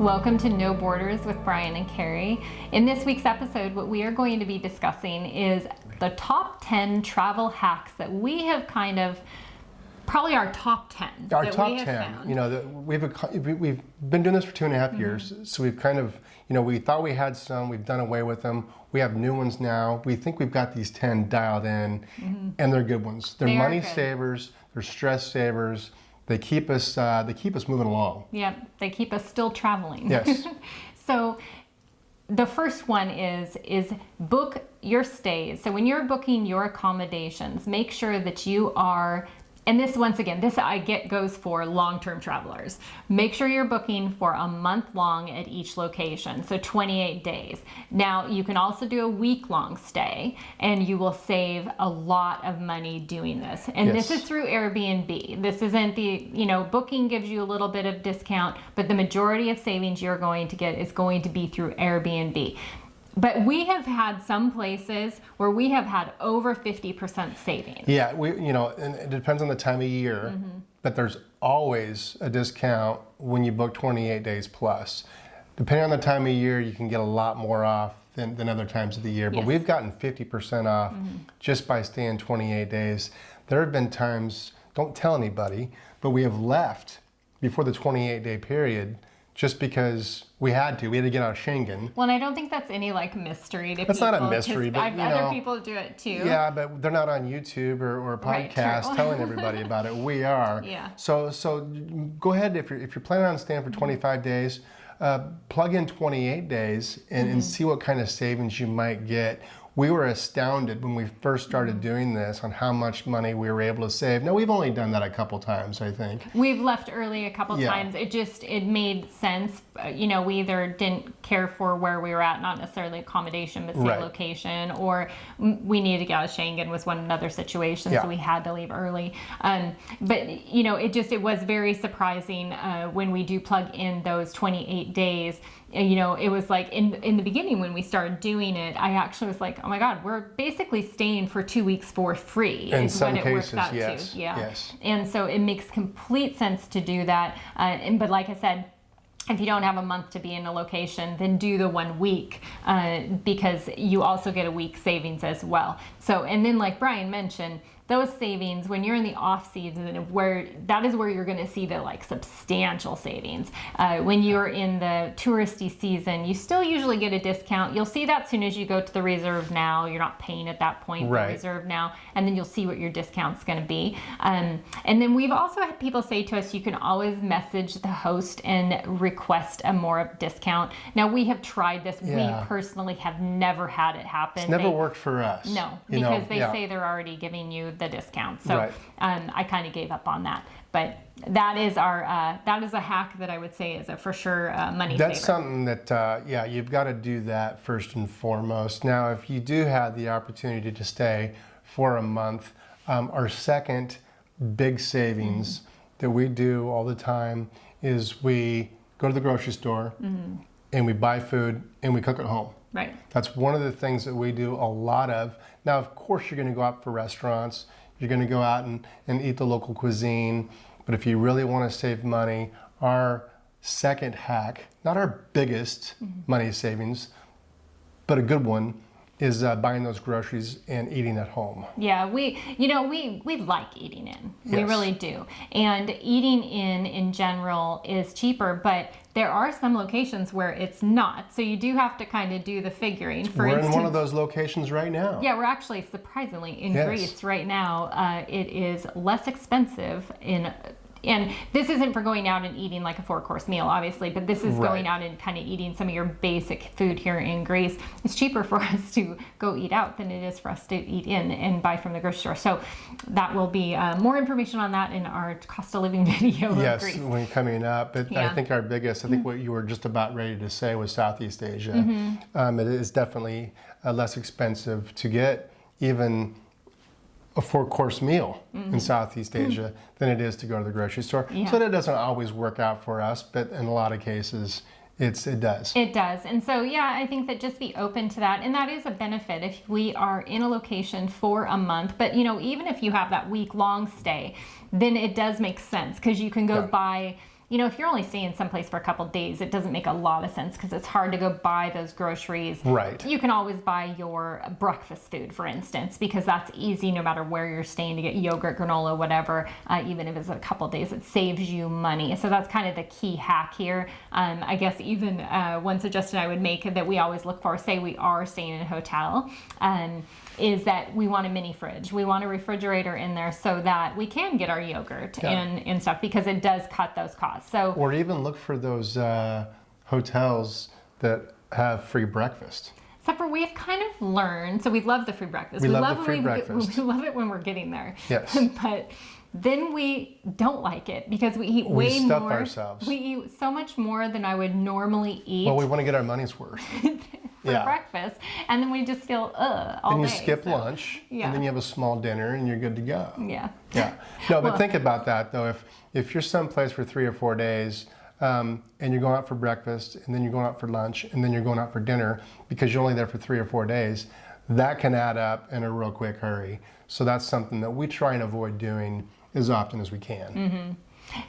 Welcome to No Borders with Brian and Carrie. In this week's episode, what we are going to be discussing is the top 10 travel hacks that we have probably our top 10. Our top 10, found. you know, we've been doing this for 2.5 years, so we've we thought we had some, we've done away with them. We have new ones now. We think we've got these 10 dialed in, and they're good ones. They're money savers, they're stress savers. They keep us moving along. Yep, they keep us still traveling. Yes. So the first one is book your stays. So when you're booking your accommodations, make sure that you are, and this once again, goes for long-term travelers. Make sure you're booking for a month long at each location, so 28 days. Now, you can also do a week-long stay, and you will save a lot of money doing this. And This is through Airbnb. This isn't booking gives you a little bit of discount, but the majority of savings you're going to get is going to be through Airbnb. But we have had some places where we have had over 50% savings. Yeah, and it depends on the time of year, but there's always a discount when you book 28 days plus. Depending on the time of year, you can get a lot more off than other times of the year. But we've gotten 50% off just by staying 28 days. There have been times, don't tell anybody, but we have left before the 28-day period just because we had to get out of Schengen. Well, and I don't think that's any mystery to people. That's not a mystery, but other people do it too. Yeah, but they're not on YouTube or a podcast telling everybody about it. We are. Yeah. So go ahead, if you're planning on staying for 25 days, plug in 28 days and see what kind of savings you might get. We were astounded when we first started doing this on how much money we were able to save. Now, we've only done that a couple times, I think. We've left early a couple times. It made sense. We either didn't care for where we were at, not necessarily accommodation, but say location, or we needed to get out of Schengen was one another situation, so we had to leave early. But it was very surprising when we do plug in those 28 days. It was like in the beginning when we started doing it, I actually was like, oh my God, we're basically staying for 2 weeks for free. In some cases, yes. Yes. And so it makes complete sense to do that. But like I said, if you don't have a month to be in a location, then do the 1 week because you also get a week savings as well. So, and then like Brian mentioned, those savings when you're in the off season, that is where you're going to see the substantial savings. When you're in the touristy season, you still usually get a discount. You'll see that as soon as you go to the reserve now. You're not paying at that point, the reserve now, and then you'll see what your discount's going to be. And then we've also had people say to us, you can always message the host and request a more discount. Now we have tried this. Yeah. We personally have never had it happen. It's never worked for us. No, because they say they're already giving you the discount. So I kind of gave up on that. But that is that is a hack that I would say is for sure money saver. That's something that you've got to do that first and foremost. Now, if you do have the opportunity to stay for a month, our second big savings that we do all the time is we go to the grocery store and we buy food and we cook at home. Right. That's one of the things that we do a lot of. Now, of course, you're going to go out for restaurants. You're going to go out and eat the local cuisine. But if you really want to save money, our second hack, not our biggest money savings, but a good one, is buying those groceries and eating at home. Yeah, we like eating in. Yes. We really do. And eating in general is cheaper, but there are some locations where it's not. So you do have to kind of do the figuring. For instance, in one of those locations right now. Yeah, we're actually surprisingly in Greece right now. It is less expensive and this isn't for going out and eating like a 4-course meal, obviously, but this is going out and kind of eating some of your basic food here in Greece. It's cheaper for us to go eat out than it is for us to eat in and buy from the grocery store. So that will be more information on that in our cost of living video. Yes, when coming up. But I think our biggest, what you were just about ready to say was Southeast Asia. It is definitely less expensive to get even a 4-course meal in Southeast Asia than it is to go to the grocery store. Yeah. So that doesn't always work out for us, but in a lot of cases, it does. It does. And so, I think that just be open to that. And that is a benefit if we are in a location for a month. But, even if you have that week-long stay, then it does make sense because you can go buy if you're only staying someplace for a couple days, it doesn't make a lot of sense because it's hard to go buy those groceries. Right. You can always buy your breakfast food, for instance, because that's easy no matter where you're staying to get yogurt, granola, whatever. Even if it's a couple days, it saves you money. So that's kind of the key hack here. I guess even one suggestion I would make that we always look for, say we are staying in a hotel, is that we want a mini fridge. We want a refrigerator in there so that we can get our yogurt and stuff, because it does cut those costs. So, or even look for those hotels that have free breakfast. Except for we've kind of learned, so we love the free breakfast. We love the free breakfast. We love it when we're getting there. Yes. But then we don't like it because we eat way we stuff more. Ourselves. We eat so much more than I would normally eat. Well, we want to get our money's worth. For breakfast, and then we just feel all then you day. skip lunch, and then you have a small dinner, and you're good to go. Yeah. No, but think about that though. If you're someplace for 3 or 4 days, and you're going out for breakfast, and then you're going out for lunch, and then you're going out for dinner because you're only there for 3 or 4 days, that can add up in a real quick hurry. So that's something that we try and avoid doing as often as we can. Mm-hmm.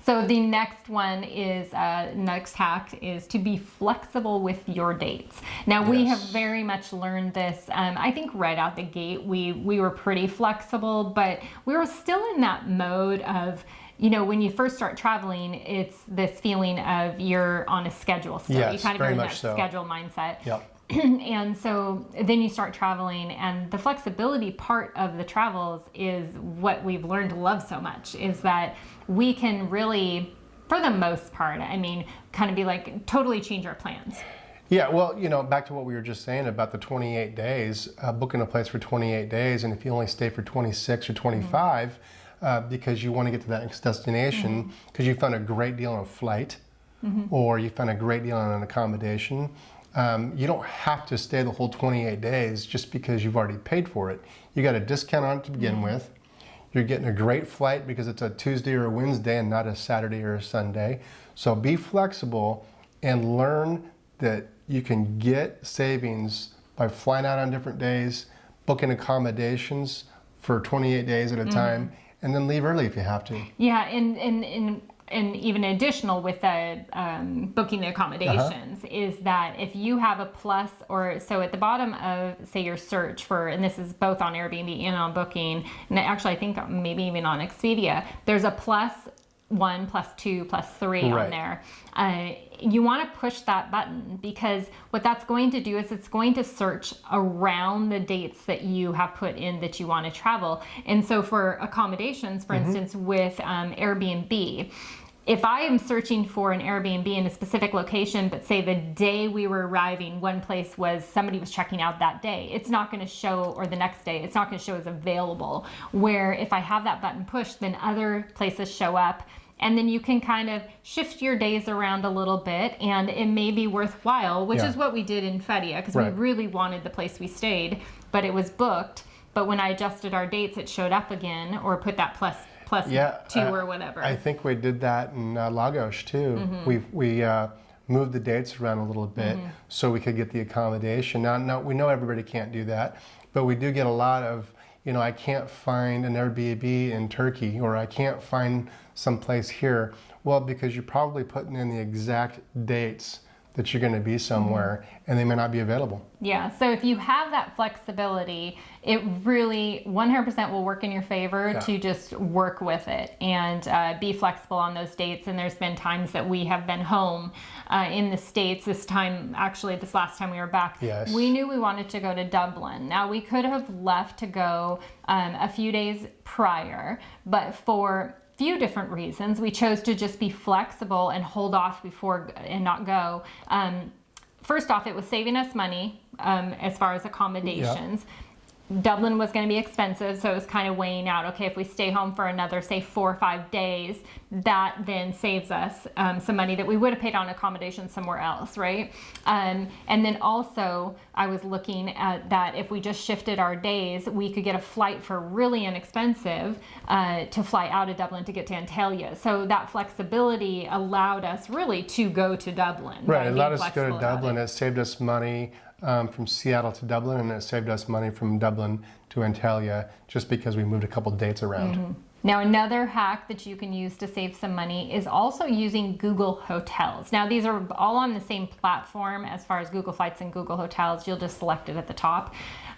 So the next one is, next hack is to be flexible with your dates. Now we have very much learned this. I think right out the gate, we were pretty flexible, but we were still in that mode of, when you first start traveling, it's this feeling of you're on a schedule still. Yes, you kind of very are in much that so. schedule mindset. Yep. And so then you start traveling, and the flexibility part of the travels is what we've learned to love so much, is that we can really, for the most part, kind of be like totally change our plans. Yeah, well, back to what we were just saying about the 28 days, booking a place for 28 days, and if you only stay for 26 or 25, because you want to get to that next destination, because you found a great deal on a flight, or you found a great deal on an accommodation, you don't have to stay the whole 28 days just because you've already paid for it. You got a discount on it to begin with. You're getting a great flight because it's a Tuesday or a Wednesday and not a Saturday or a Sunday. So be flexible and learn that you can get savings by flying out on different days, booking accommodations for 28 days at a time, and then leave early if you have to. Yeah, and even additional with the booking the accommodations is that if you have a plus, or so at the bottom of, say, your search for, and this is both on Airbnb and on Booking, and actually I think maybe even on Expedia, there's a +1, +2, +3 on there. You want to push that button, because what that's going to do is it's going to search around the dates that you have put in that you want to travel. And so for accommodations, for instance, with Airbnb, if I am searching for an Airbnb in a specific location, but say the day we were arriving, one place was somebody was checking out that day, it's not going to show, or the next day, it's not going to show as available. Where if I have that button pushed, then other places show up. And then you can kind of shift your days around a little bit, and it may be worthwhile, which is what we did in Fedia, because we really wanted the place we stayed, but it was booked. But when I adjusted our dates, it showed up again, or put that plus 2 or whatever. I think we did that in Lagos too. We moved the dates around a little bit so we could get the accommodation. Now we know everybody can't do that, but we do get a lot of, I can't find an Airbnb in Turkey, or I can't find someplace here. Well, because you're probably putting in the exact dates that you're going to be somewhere, and they may not be available. Yeah, so if you have that flexibility, it really 100% will work in your favor to just work with it and be flexible on those dates. And there's been times that we have been home in the States. This last time we were back, we knew we wanted to go to Dublin. Now, we could have left to go a few days prior, but for few different reasons, we chose to just be flexible and hold off and not go. First off, it was saving us money as far as accommodations. Dublin was going to be expensive, so it was kind of weighing out, okay, if we stay home for another, say, 4 or 5 days, that then saves us some money that we would have paid on accommodation somewhere else, right? And then also, I was looking at that if we just shifted our days, we could get a flight for really inexpensive to fly out of Dublin to get to Antalya. So that flexibility allowed us really to go to Dublin. Right, it allowed us to go to Dublin. It saved us money from Seattle to Dublin, and it saved us money from Dublin to Antalya just because we moved a couple dates around. Now, another hack that you can use to save some money is also using Google Hotels. Now, these are all on the same platform as far as Google Flights and Google Hotels. You'll just select it at the top.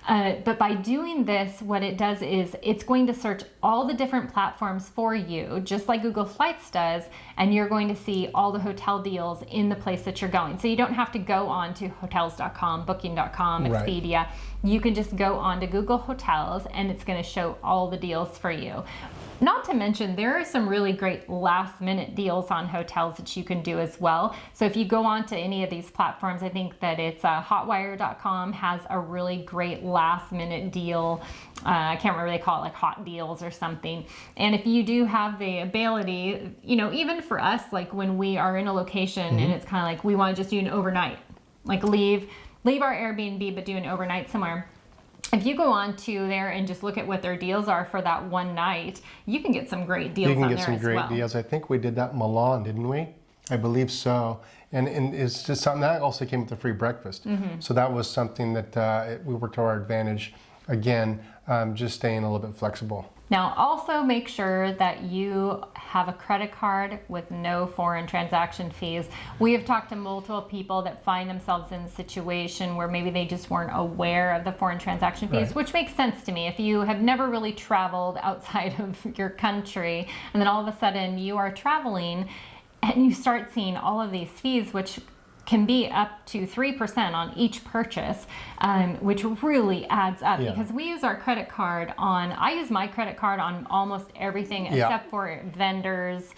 But by doing this, what it does is it's going to search all the different platforms for you, just like Google Flights does, and you're going to see all the hotel deals in the place that you're going. So you don't have to go on to hotels.com, booking.com, Expedia. You can just go on to Google Hotels and it's going to show all the deals for you. Not to mention, there are some really great last minute deals on hotels that you can do as well. So if you go on to any of these platforms, I think that it's hotwire.com has a really great last minute deal. I can't remember, they call it like hot deals or something. And if you do have the ability, you know, even for us, like when we are in a location and it's kind of like we want to just do an overnight, like leave our Airbnb but do an overnight somewhere. If you go on to there and just look at what their deals are for that one night, you can get some great deals on there as well. You can get some great deals. I think we did that in Milan, didn't we? I believe so. And it's just something that also came with the free breakfast. So that was something that we worked to our advantage. Again, just staying a little bit flexible. Now, also make sure that you have a credit card with no foreign transaction fees. We have talked to multiple people that find themselves in a situation where maybe they just weren't aware of the foreign transaction fees, which makes sense to me. If you have never really traveled outside of your country, and then all of a sudden you are traveling and you start seeing all of these fees, which can be up to 3% on each purchase, which really adds up because we use our credit card on, I use my credit card on almost everything except for vendors,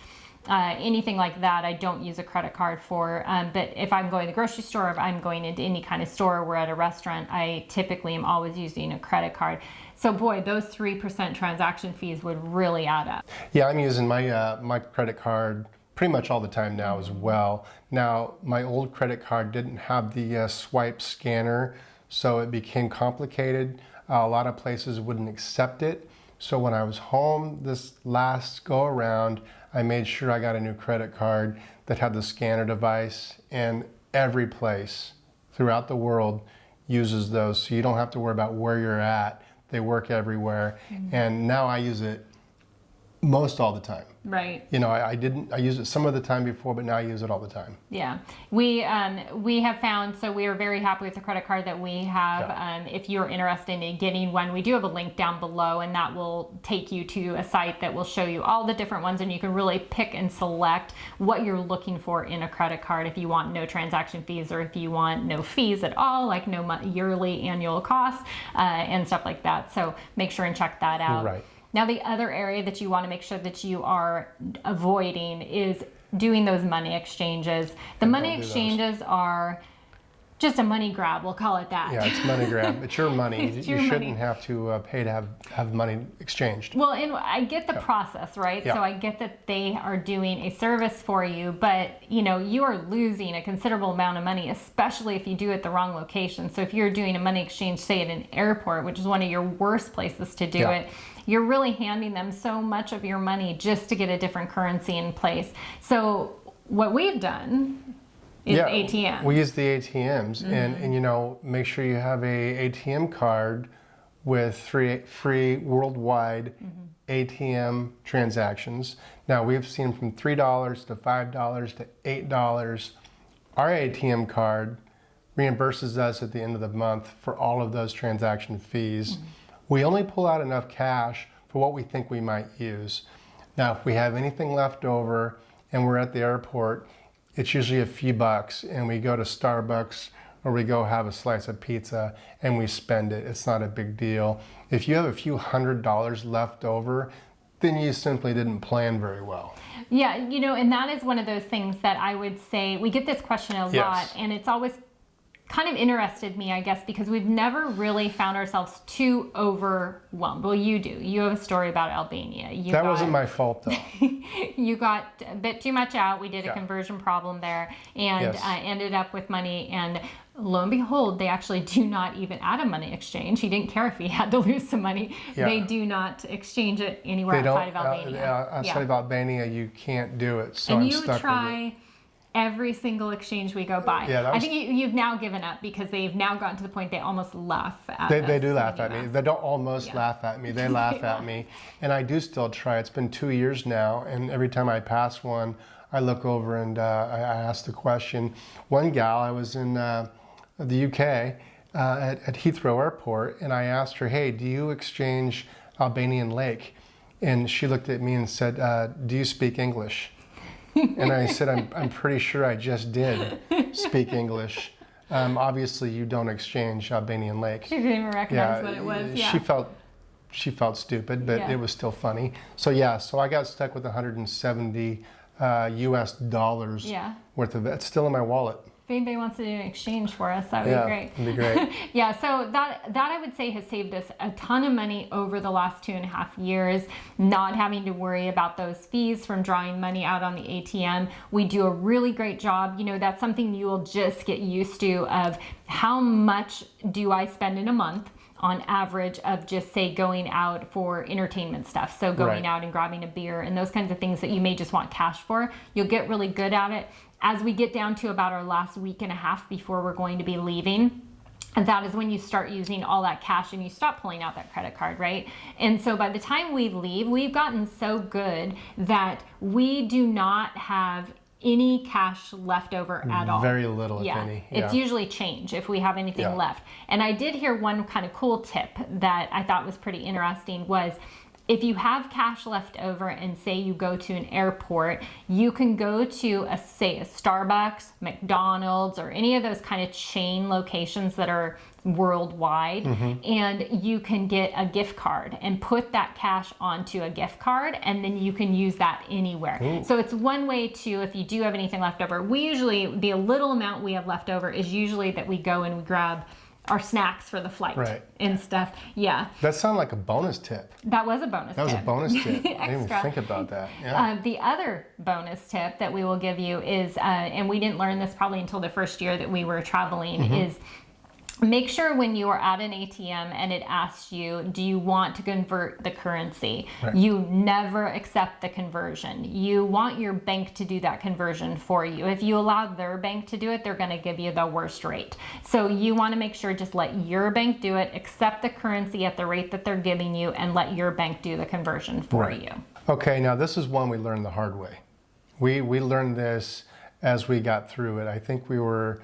anything like that I don't use a credit card for. But if I'm going to the grocery store, if I'm going into any kind of store, we're at a restaurant, I typically am always using a credit card. So boy, those 3% transaction fees would really add up. Yeah, I'm using my my credit card pretty much all the time now as well. Now, my old credit card didn't have the swipe scanner, so it became complicated. A lot of places wouldn't accept it. So when I was home this last go around, I made sure I got a new credit card that had the scanner device, and every place throughout the world uses those. So you don't have to worry about where you're at. They work everywhere. And now I use it most all the time. Right. You know, I used it some of the time before, but now I use it all the time. Yeah. We have found, so we are very happy with the credit card that we have. If you're interested in getting one, we do have a link down below, and that will take you to a site that will show you all the different ones, and you can really pick and select what you're looking for in a credit card. If you want no transaction fees, or if you want no fees at all, like no yearly annual costs and stuff like that. So make sure and check that out. Right. Now, the other area that you want to make sure that you are avoiding is doing those money exchanges. The money exchanges are just a money grab, we'll call it that. Yeah, it's money grab. It's your money. It's your you money. shouldn't have to pay to have money exchanged. Well, and I get the process, right? So I get that they are doing a service for you, but you know, you are losing a considerable amount of money, especially if you do it the wrong location. So if you're doing a money exchange, say at an airport, which is one of your worst places to do it, you're really handing them so much of your money just to get a different currency in place. So what we've done is ATMs. We use the ATMs, and you know, make sure you have a ATM card with free worldwide ATM transactions. Now we've seen from $3 to $5 to $8. Our ATM card reimburses us at the end of the month for all of those transaction fees. We only pull out enough cash for what we think we might use. Now, if we have anything left over and we're at the airport, it's usually a few bucks, and we go to Starbucks or we go have a slice of pizza and we spend it. It's not a big deal. If you have a few $100s left over, then you simply didn't plan very well. Yeah, you know, and that is one of those things that I would say, we get this question a lot, and it's always kind of interested me, I guess, because we've never really found ourselves too overwhelmed. Well, you do. You have a story about Albania. That wasn't my fault, though. You got a bit too much out. We did a conversion problem there, and ended up with money. And lo and behold, they actually do not even add a money exchange. He didn't care if he had to lose some money. They do not exchange it anywhere outside of Albania. Outside of Albania, you can't do it. So and I'm you stuck with it. every single exchange we go by. Yeah, I think you've now given up because they've now gotten to the point they almost laugh at us. They do laugh at me. They don't almost laugh at me. They laugh at me. And I do still try. It's been 2 years now, and every time I pass one, I look over and I ask the question. One gal, I was in the UK at Heathrow Airport, and I asked her, hey, do you exchange Albanian Lake? And she looked at me and said, do you speak English? And I said, I'm pretty sure I just did speak English. Obviously, you don't exchange Albanian Lake. She didn't even recognize what it was. Yeah. She felt stupid, but it was still funny. So so I got stuck with 170 US dollars worth of it. It's still in my wallet. If anybody wants to do an exchange for us, that would be great. That'd be great. So that I would say has saved us a ton of money over the last 2.5 years, not having to worry about those fees from drawing money out on the ATM. We do a really great job. You know, that's something you will just get used to of how much do I spend in a month on average of just say going out for entertainment stuff. So going out and grabbing a beer and those kinds of things that you may just want cash for. You'll get really good at it. As we get down to about our last week and a half before we're going to be leaving, and that is when you start using all that cash and you stop pulling out that credit card, right? And so by the time we leave, we've gotten so good that we do not have any cash left over at all. Very little, if any. It's usually change if we have anything left. And I did hear one kind of cool tip that I thought was pretty interesting was if you have cash left over and say you go to an airport, you can go to say a Starbucks, McDonald's, or any of those kind of chain locations that are worldwide, and you can get a gift card and put that cash onto a gift card, and then you can use that anywhere. So it's one way to, if you do have anything left over, the little amount we have left over is usually that we go and we grab our snacks for the flight and stuff. Yeah. That sounded like a bonus tip. That was a bonus tip. That was a bonus tip. I didn't even think about that. Yeah. The other bonus tip that we will give you is, and we didn't learn this probably until the first year that we were traveling, is make sure when you are at an ATM and it asks you, do you want to convert the currency? You never accept the conversion. You want your bank to do that conversion for you. If you allow their bank to do it, they're going to give you the worst rate. So you want to make sure just let your bank do it, accept the currency at the rate that they're giving you, and let your bank do the conversion for you. Okay, now this is one we learned the hard way. We learned this as we got through it. I think we were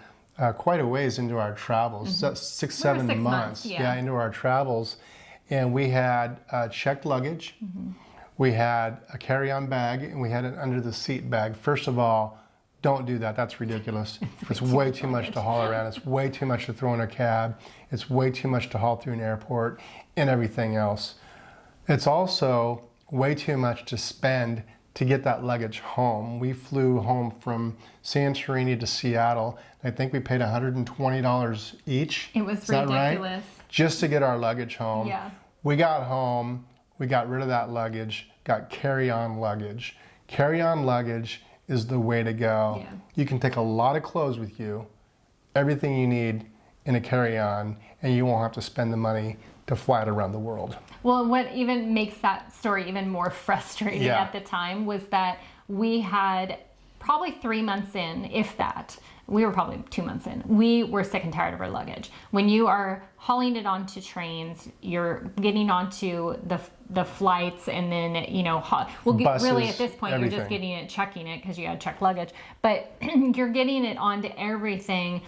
quite a ways into our travels, 6-7 months into our travels, and we had checked luggage, we had a carry-on bag, and we had an under the seat bag. First of all, don't do that. That's ridiculous. It's way too much to haul around. It's way too much to throw in a cab. It's way too much to haul through an airport and everything else. It's also way too much to spend to get that luggage home. We flew home from Santorini to Seattle. I think we paid $120 each. It was ridiculous. Right? Just to get our luggage home. Yeah. We got home, we got rid of that luggage, got CarryOn Luggage. CarryOn Luggage is the way to go. Yeah. You can take a lot of clothes with you, everything you need in a carry-on, and you won't have to spend the money to fly it around the world. Well, what even makes that story even more frustrating at the time was that we had probably 3 months in, if that. We were probably 2 months in. We were sick and tired of our luggage. When you are hauling it onto trains, you're getting onto the flights, and then buses, really at this point everything. You're just getting it, checking it because you had checked luggage, but you're getting it onto everything.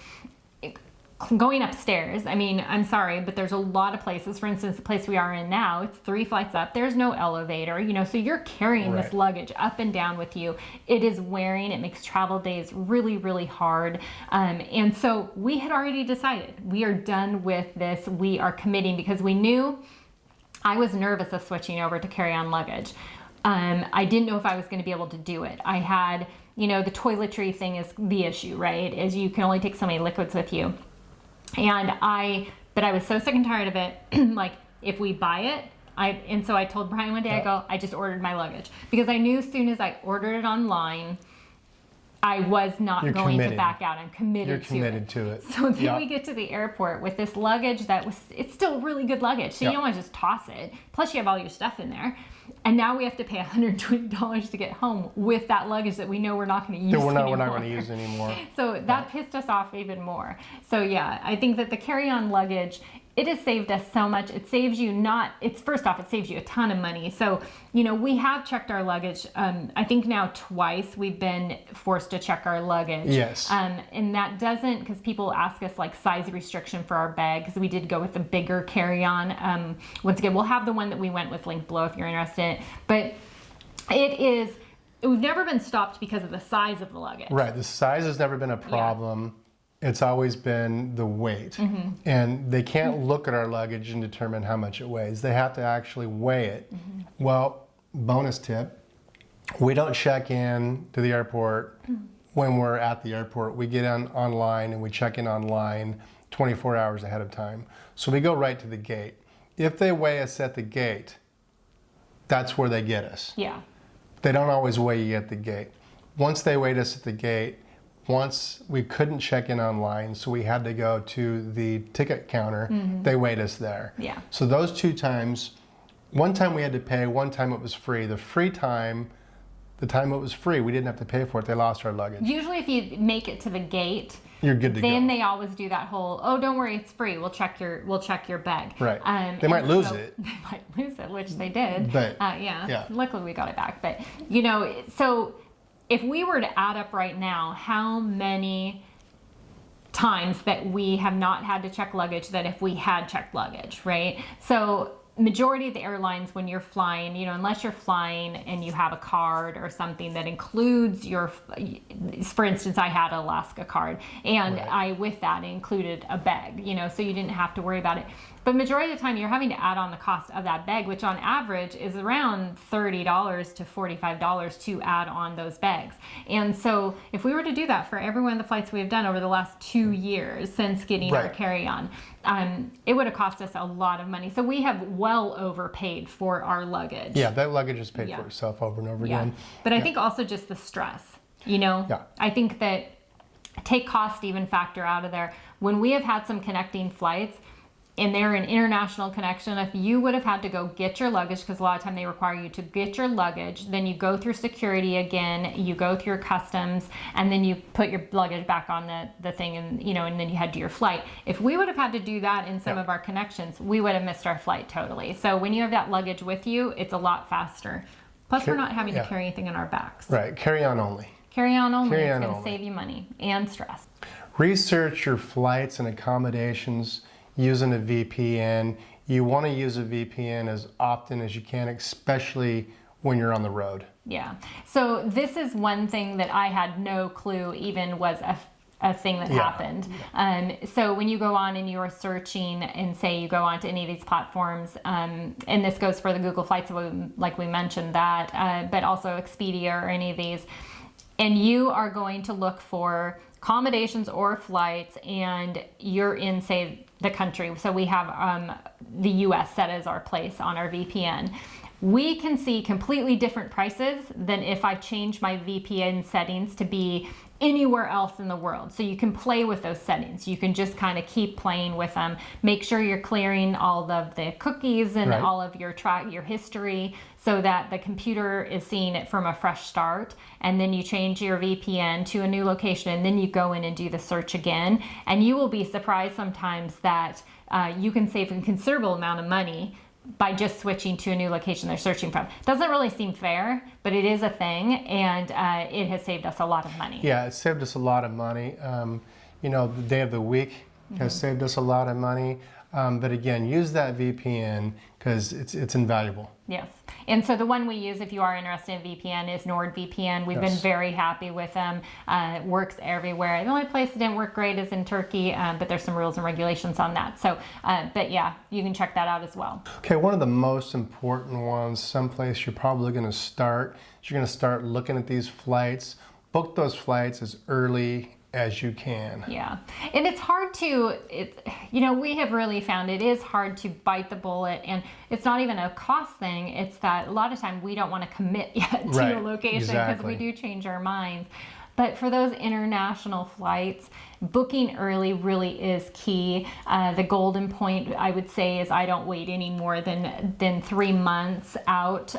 Going upstairs, I mean, I'm sorry, but there's a lot of places. For instance, the place we are in now, it's 3 flights up. There's no elevator, so you're carrying this luggage up and down with you. It is wearing. It makes travel days really, really hard. And so we had already decided we are done with this. We are committing because we knew I was nervous of switching over to CarryOn Luggage. I didn't know if I was going to be able to do it. I had, the toiletry thing is the issue, right? Is you can only take so many liquids with you. But I was so sick and tired of it. Like, if we buy it, and so I told Brian one day, I just ordered my luggage because I knew as soon as I ordered it online, I was not You're going committed. to back out. I'm committed You're to committed it. to it. So then Yep. we get to the airport with this luggage it's still really good luggage. So you Yep. don't want to just toss it. Plus you have all your stuff in there. And now we have to pay $120 to get home with that luggage that we know we're not going to use We're not anymore. going to use anymore. So that pissed us off even more. So yeah, I think that the carry-on luggage, it has saved us so much. It saves you first off, it saves you a ton of money. So, we have checked our luggage. I think now twice we've been forced to check our luggage. Yes. And that doesn't, because people ask us like size restriction for our bag, because we did go with the bigger carry-on. Once again, we'll have the one that we went with linked below if you're interested in it. But we've never been stopped because of the size of the luggage. Right. The size has never been a problem. It's always been the weight. And they can't look at our luggage and determine how much it weighs. They have to actually weigh it. Well, bonus tip, we don't check in to the airport when we're at the airport. We get online and we check in online 24 hours ahead of time. So we go right to the gate. If they weigh us at the gate, that's where they get us. Yeah. They don't always weigh you at the gate. Once they weighed us at the gate, once we couldn't check in online, so we had to go to the ticket counter, they weighed us there. Yeah. So those 2 times, one time we had to pay, one time it was free. The free time, the time it was free, we didn't have to pay for it. They lost our luggage. Usually if you make it to the gate, You're good to then go. they always do that whole, oh, don't worry, it's free. We'll check your bag. Right. They might lose it. They might lose it, which they did. But, yeah. Luckily we got it back. But so if we were to add up right now, how many times that we have not had to check luggage that if we had checked luggage, right? So majority of the airlines, when you're flying, unless you're flying and you have a card or something that includes for instance, I had an Alaska card, and Right. with that included a bag, so you didn't have to worry about it. But majority of the time you're having to add on the cost of that bag, which on average is around $30 to $45 to add on those bags. And so if we were to do that for every one of the flights we've done over the last 2 years since getting our Right. carry-on, it would have cost us a lot of money. So we have well overpaid for our luggage. Yeah, that luggage has paid Yeah. for itself over and over Yeah. again. But I think also just the stress, Yeah. I think that take cost even factor out of there. When we have had some connecting flights, and they're an international connection, if you would have had to go get your luggage, because a lot of time they require you to get your luggage, then you go through security again, you go through your customs, and then you put your luggage back on the thing, and and then you head to your flight. If we would have had to do that in some of our connections, we would have missed our flight totally. So when you have that luggage with you, it's a lot faster. Plus we're not having to carry anything on our backs. Right. Carry on only. Carry on only, Carry it's on going to only. save you money and stress. Research your flights and accommodations using a VPN. You want to use a VPN as often as you can, especially when you're on the road. Yeah. So this is one thing that I had no clue even was a thing that happened. So when you go on and you are searching and say you go onto any of these platforms, and this goes for the Google Flights, like we mentioned that, but also Expedia or any of these, and you are going to look for accommodations or flights, and you're in, say, the country. So we have the US set as our place on our VPN. We can see completely different prices than if I change my VPN settings to be anywhere else in the world. So you can play with those settings. You can just kind of keep playing with them. Make sure you're clearing all of the cookies and all of your history, so that the computer is seeing it from a fresh start. And then you change your VPN to a new location, and then you go in and do the search again. And you will be surprised sometimes that you can save a considerable amount of money by just switching to a new location they're searching from. Doesn't really seem fair, but it is a thing, and it has saved us a lot of money. Yeah, it saved us a lot of money. The day of the week has saved us a lot of money. But again, use that VPN because it's invaluable. Yes. And so the one we use, if you are interested in VPN, is NordVPN. We've been very happy with them. It works everywhere. The only place it didn't work great is in Turkey, but there's some rules and regulations on that. So, but yeah, you can check that out as well. Okay, one of the most important ones, someplace you're probably going to start, is you're going to start looking at these flights. Book those flights as early as you can. Yeah. And it's hard to, we have really found it is hard to bite the bullet, and it's not even a cost thing. It's that a lot of time we don't want to commit yet to a location because we do change our minds. But for those international flights, booking early really is key. The golden point, I would say, is I don't wait any more than 3 months out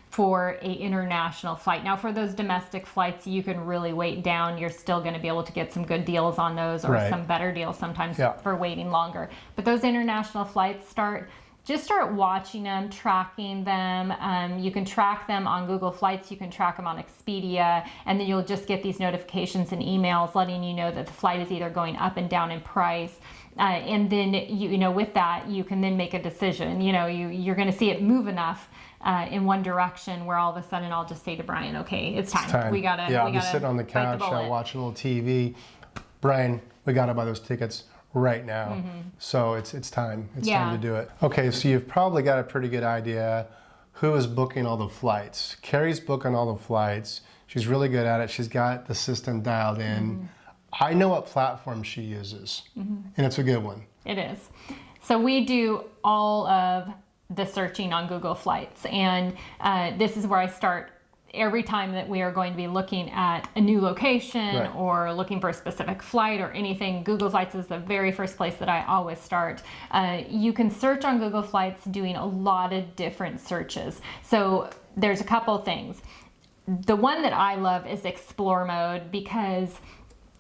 for a international flight. Now, for those domestic flights, you can really wait down. You're still going to be able to get some good deals on those, or Right. some better deals sometimes for waiting longer. But those international flights, just start watching them, tracking them. You can track them on Google Flights, you can track them on Expedia, and then you'll just get these notifications and emails letting you know that the flight is either going up and down in price. And then, with that, you can then make a decision. You're going to see it move enough in one direction where all of a sudden I'll just say to Brian, okay, it's time. We gotta, I'll be sitting on the couch, watching a little TV. Brian, we got to buy those tickets right now. So it's time. It's time to do it. Okay, so you've probably got a pretty good idea who is booking all the flights. Carrie's booking all the flights. She's really good at it. She's got the system dialed in. I know what platform she uses, and it's a good one. It is. So we do all of the searching on Google Flights, and this is where I start every time that we are going to be looking at a new location or looking for a specific flight or anything. Google Flights is the very first place that I always start. You can search on Google Flights doing a lot of different searches. So there's a couple things. The one that I love is Explore mode, because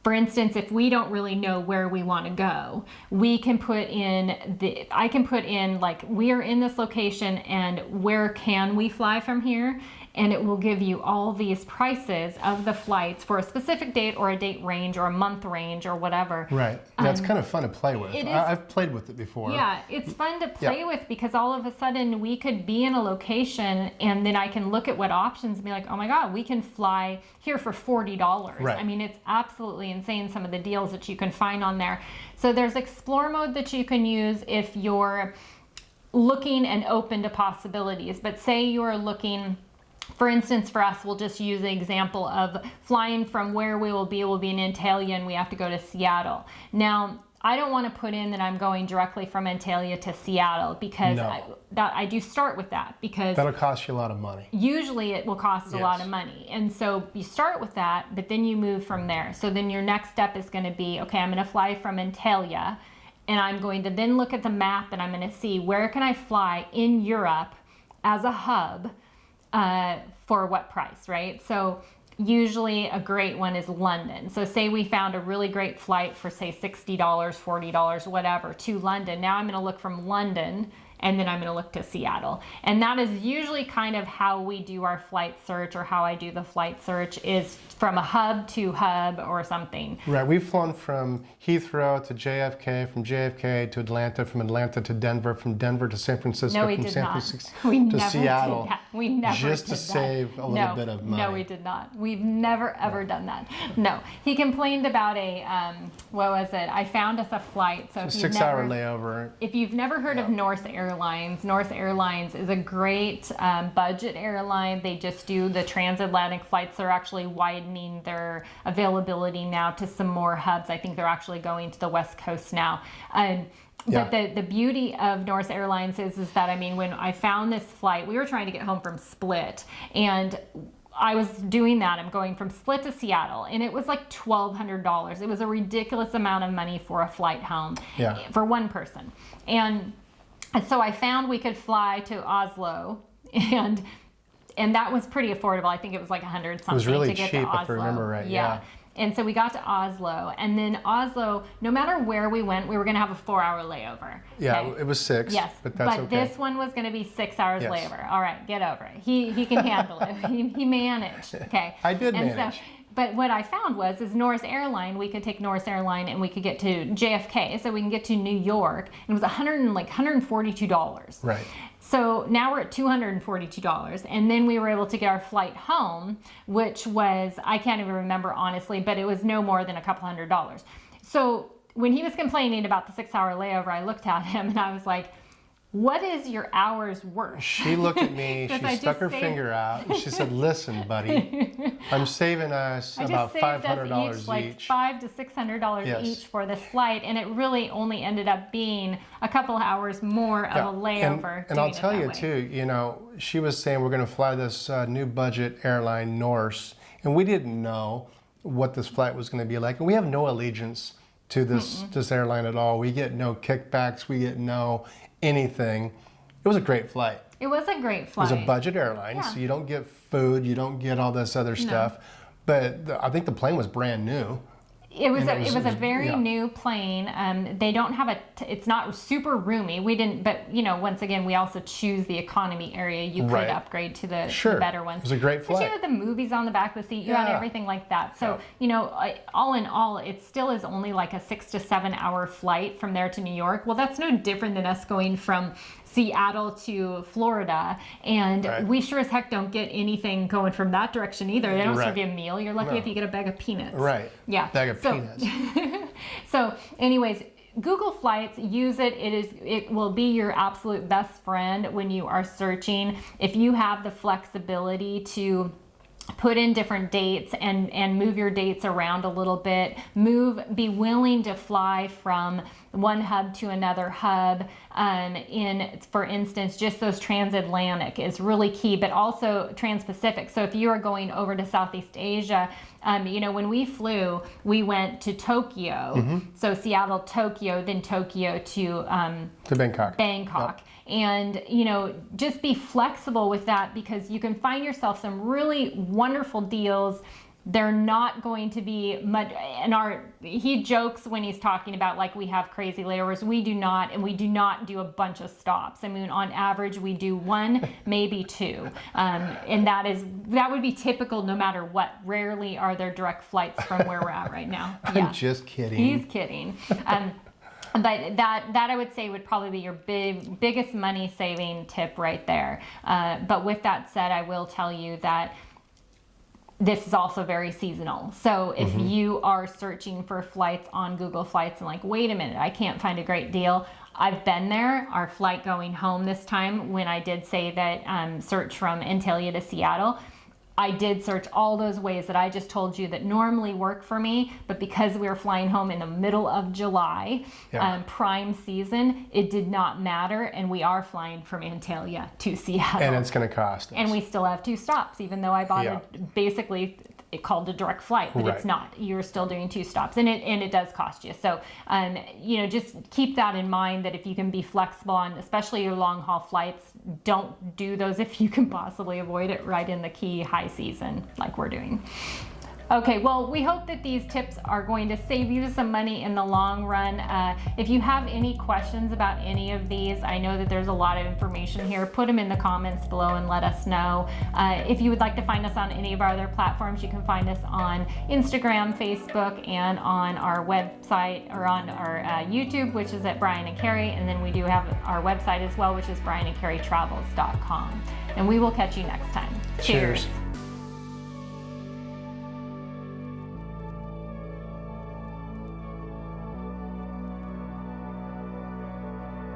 for instance, if we don't really know where we want to go, we can put in I can put in like, we are in this location and where can we fly from here? And it will give you all these prices of the flights for a specific date or a date range or a month range or whatever. Right. That's kind of fun to play with. I've played with it before. Yeah, it's fun to play with, because all of a sudden we could be in a location and then I can look at what options and be like, oh my God, we can fly here for $40. Right. I mean, it's absolutely insane, some of the deals that you can find on there. So there's Explore mode that you can use if you're looking and open to possibilities. But say you're looking, for instance, for us, we'll just use the example of flying from where we will be in Antalya and we have to go to Seattle. Now, I don't want to put in that I'm going directly from Antalya to Seattle, because I do start with that, because that'll cost you a lot of money. Usually it will cost a lot of money. And so you start with that, but then you move from there. So then your next step is going to be, okay, I'm going to fly from Antalya, and I'm going to then look at the map and I'm going to see where can I fly in Europe as a hub for what price, right? So usually a great one is London. So say we found a really great flight for, say, $60, $40, whatever, to London. Now I'm going to look from London, and then I'm going to look to Seattle. And that is usually kind of how we do our flight search, or how I do the flight search, is from a hub to hub or something. Right. We've flown from Heathrow to JFK, from JFK to Atlanta, from Atlanta to Denver, from Denver to San Francisco, from San Francisco to Seattle. We never just to save a little bit of money. No, we did not. We've never ever done that. No. He complained about what was it? I found us a flight. So it's a 6-hour layover. If you've never heard of North Airlines is a great budget airline. They just do the transatlantic flights. They're actually widening their availability now to some more hubs. I think they're actually going to the West Coast now. But the beauty of North Airlines is that, I mean, when I found this flight, we were trying to get home from Split, and I was doing that. I'm going from Split to Seattle, and it was like $1,200. It was a ridiculous amount of money for a flight home for one person. And so I found we could fly to Oslo, and that was pretty affordable. I think it was like $100 something. It was really to get cheap, to Oslo. if I remember right. Yeah. And so we got to Oslo, and then Oslo, no matter where we went, we were going to have a 4-hour layover. Yeah, okay? It was 6. Yes, but that's okay. This one was going to be 6 hours layover. All right, get over it. He can handle it. He managed. Okay. I did manage. But what I found is North Airline, we could take North Airline and we could get to JFK, so we can get to New York, and it was $142. Right. So now we're at $242, and then we were able to get our flight home, which was, I can't even remember honestly, but it was no more than a couple $100. So when he was complaining about the 6-hour layover, I looked at him and I was like, what is your hours worth? She looked at me, she stuck her finger out, and she said, listen, buddy, I'm saving us about $500 each. Like $500 to $600 each for this flight, and it really only ended up being a couple hours more of a layover. And I'll tell you too, she was saying we're going to fly this new budget airline, Norse, and we didn't know. what this flight was going to be like. And we have no allegiance to this airline at all. We get no kickbacks. We get no anything. It was a great flight. It was a great flight. It was a budget airline, so you don't get food, you don't get all this other stuff. But I think the plane was brand new. It was a very new plane. They don't have it's not super roomy. We didn't, but once again, we also choose the economy area. You could upgrade to the better ones. It was a great flight. But you had the movies on the back of the seat. You had everything like that. So, all in all, it still is only like a 6 to 7 hour flight from there to New York. Well, that's no different than us going from Seattle to Florida, and we sure as heck don't get anything going from that direction either. They don't serve you a meal. You're lucky if you get a bag of peanuts. Right. Yeah. Bag of peanuts. So anyways, Google Flights, use it. It will be your absolute best friend when you are searching. If you have the flexibility to put in different dates and move your dates around a little bit, be willing to fly from one hub to another hub. For instance, just those transatlantic is really key, but also trans-Pacific. So if you are going over to Southeast Asia, when we flew, we went to Tokyo. So Seattle, Tokyo, then Tokyo to Bangkok. Bangkok. Yep. And, just be flexible with that, because you can find yourself some really wonderful deals. They're not going to be much, he jokes when he's talking about like we have crazy layovers. We do not, and we do not do a bunch of stops. I mean, on average, we do 1, maybe 2. And that would be typical no matter what. Rarely are there direct flights from where we're at right now. I'm just kidding. He's kidding. But that I would say would probably be your biggest money saving tip right there. But with that said, I will tell you that this is also very seasonal. So if you are searching for flights on Google Flights and like, wait a minute, I can't find a great deal. I've been there. Our flight going home this time, when I did say that search from Antalya to Seattle, I did search all those ways that I just told you that normally work for me, but because we were flying home in the middle of July, prime season, it did not matter, and we are flying from Antalya to Seattle. And it's going to cost us. And we still have 2 stops, even though I bought basically it called a direct flight, but it's not. You're still doing 2 stops, and it does cost you. So, just keep that in mind, that if you can be flexible on, especially your long haul flights, don't do those if you can possibly avoid it right in the key high season like we're doing. Okay, well, we hope that these tips are going to save you some money in the long run. If you have any questions about any of these, I know that there's a lot of information here. Put them in the comments below and let us know. If you would like to find us on any of our other platforms, you can find us on Instagram, Facebook, and on our website, or on our YouTube, which is at Brian and Carrie. And then we do have our website as well, which is brianandcarrietravels.com. And we will catch you next time. Cheers.